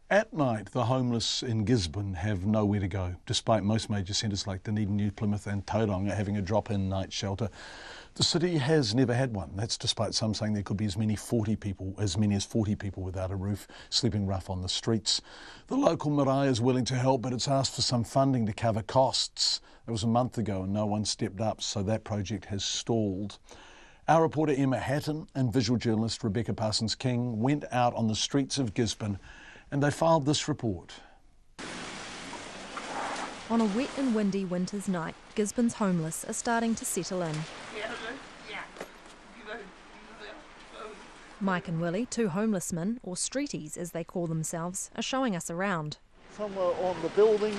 At night, the homeless in Gisborne have nowhere to go, despite most major centres like Dunedin, New Plymouth and Tauranga having a drop-in night shelter. The city has never had one. That's despite some saying there could be as many as 40 people without a roof, sleeping rough on the streets. The local marae is willing to help, but it's asked for some funding to cover costs. It was a month ago and no one stepped up, so that project has stalled. Our reporter Emma Hatton and visual journalist Rebecca Parsons-King went out on the streets of Gisborne and they filed this report. On a wet and windy winter's night, Gisborne's homeless are starting to settle in. Mike and Willie, two homeless men, or streeties as they call themselves, are showing us around. Some are on the building,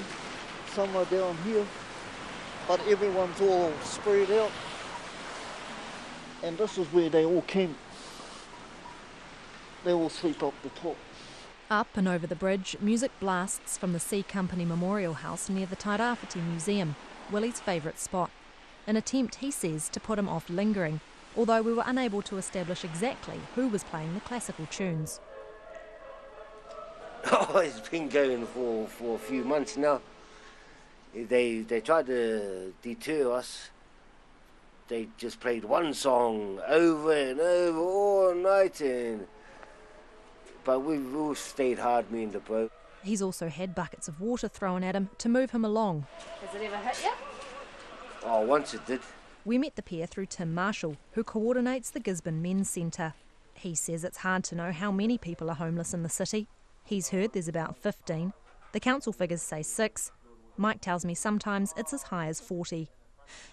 some are down here, but everyone's all spread out. And this is where they all camp. They all sleep up the top. Up and over the bridge, music blasts from the C Company Memorial House near the Tairāwhiti Museum, Willie's favourite spot. An attempt, he says, to put him off lingering, although we were unable to establish exactly who was playing the classical tunes. Oh, it's been going for a few months now. They tried to deter us. They just played one song over and over all night, but we've all stayed hard, me and the bro. He's also had buckets of water thrown at him to move him along. Has it ever hit you? Oh, once it did. We met the pair through Tim Marshall, who coordinates the Gisborne Men's Centre. He says it's hard to know how many people are homeless in the city. He's heard there's about 15. The council figures say 6. Mike tells me sometimes it's as high as 40.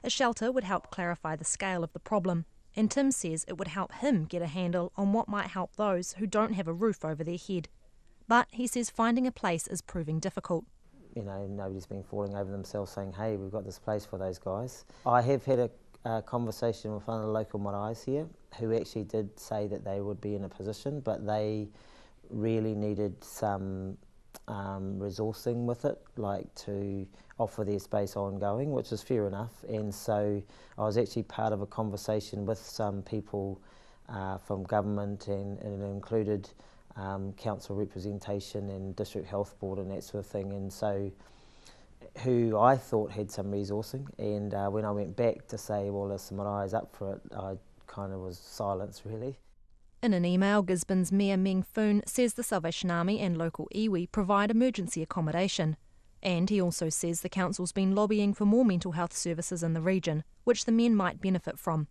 A shelter would help clarify the scale of the problem, and Tim says it would help him get a handle on what might help those who don't have a roof over their head. But he says finding a place is proving difficult. You know, nobody's been falling over themselves saying, hey, we've got this place for those guys. I have had a conversation with one of the local marae here who actually did say that they would be in a position, but they really needed some resourcing with it, like to offer their space ongoing, which is fair enough. And so I was actually part of a conversation with some people from government, and it included council representation and district health board and that sort of thing, and so who I thought had some resourcing. And when I went back to say, well, if the marae's up for it, I kind of was silenced, really. In an email, Gisborne's Mayor Meng Foon says the Salvation Army and local iwi provide emergency accommodation. And he also says the council's been lobbying for more mental health services in the region, which the men might benefit from.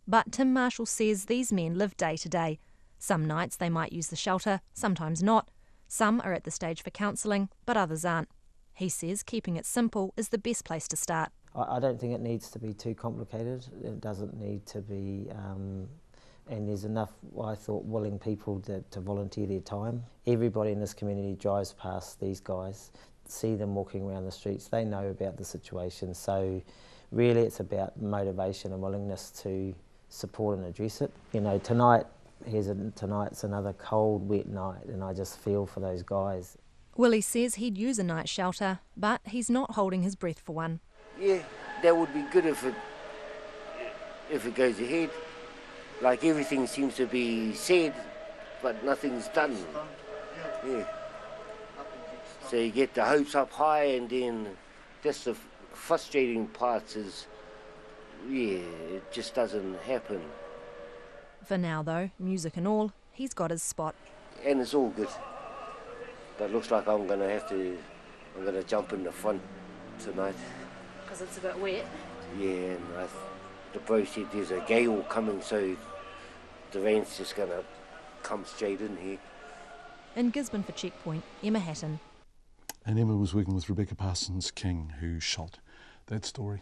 But Tim Marshall says these men live day to day. Some nights they might use the shelter, sometimes not. Some are at the stage for counselling, but others aren't. He says keeping it simple is the best place to start. I don't think it needs to be too complicated. It doesn't need to be, and there's enough, I thought, willing people to volunteer their time. Everybody in this community drives past these guys, see them walking around the streets, they know about the situation. So really it's about motivation and willingness to support and address it. You know, tonight's another cold, wet night, and I just feel for those guys. Willie says he'd use a night shelter, but he's not holding his breath for one. Yeah, that would be good if it goes ahead. Like everything seems to be said, but nothing's done. Yeah. So you get the hopes up high, and then that's the frustrating part is, yeah, it just doesn't happen. For now, though, music and all, he's got his spot. And it's all good. But it looks like I'm going to jump in the front tonight. Because it's a bit wet? Yeah, and the bro said there's a gale coming, so the rain's just going to come straight in here. In Gisborne for Checkpoint, Emma Hatton. And Emma was working with Rebecca Parsons-King, who shot that story.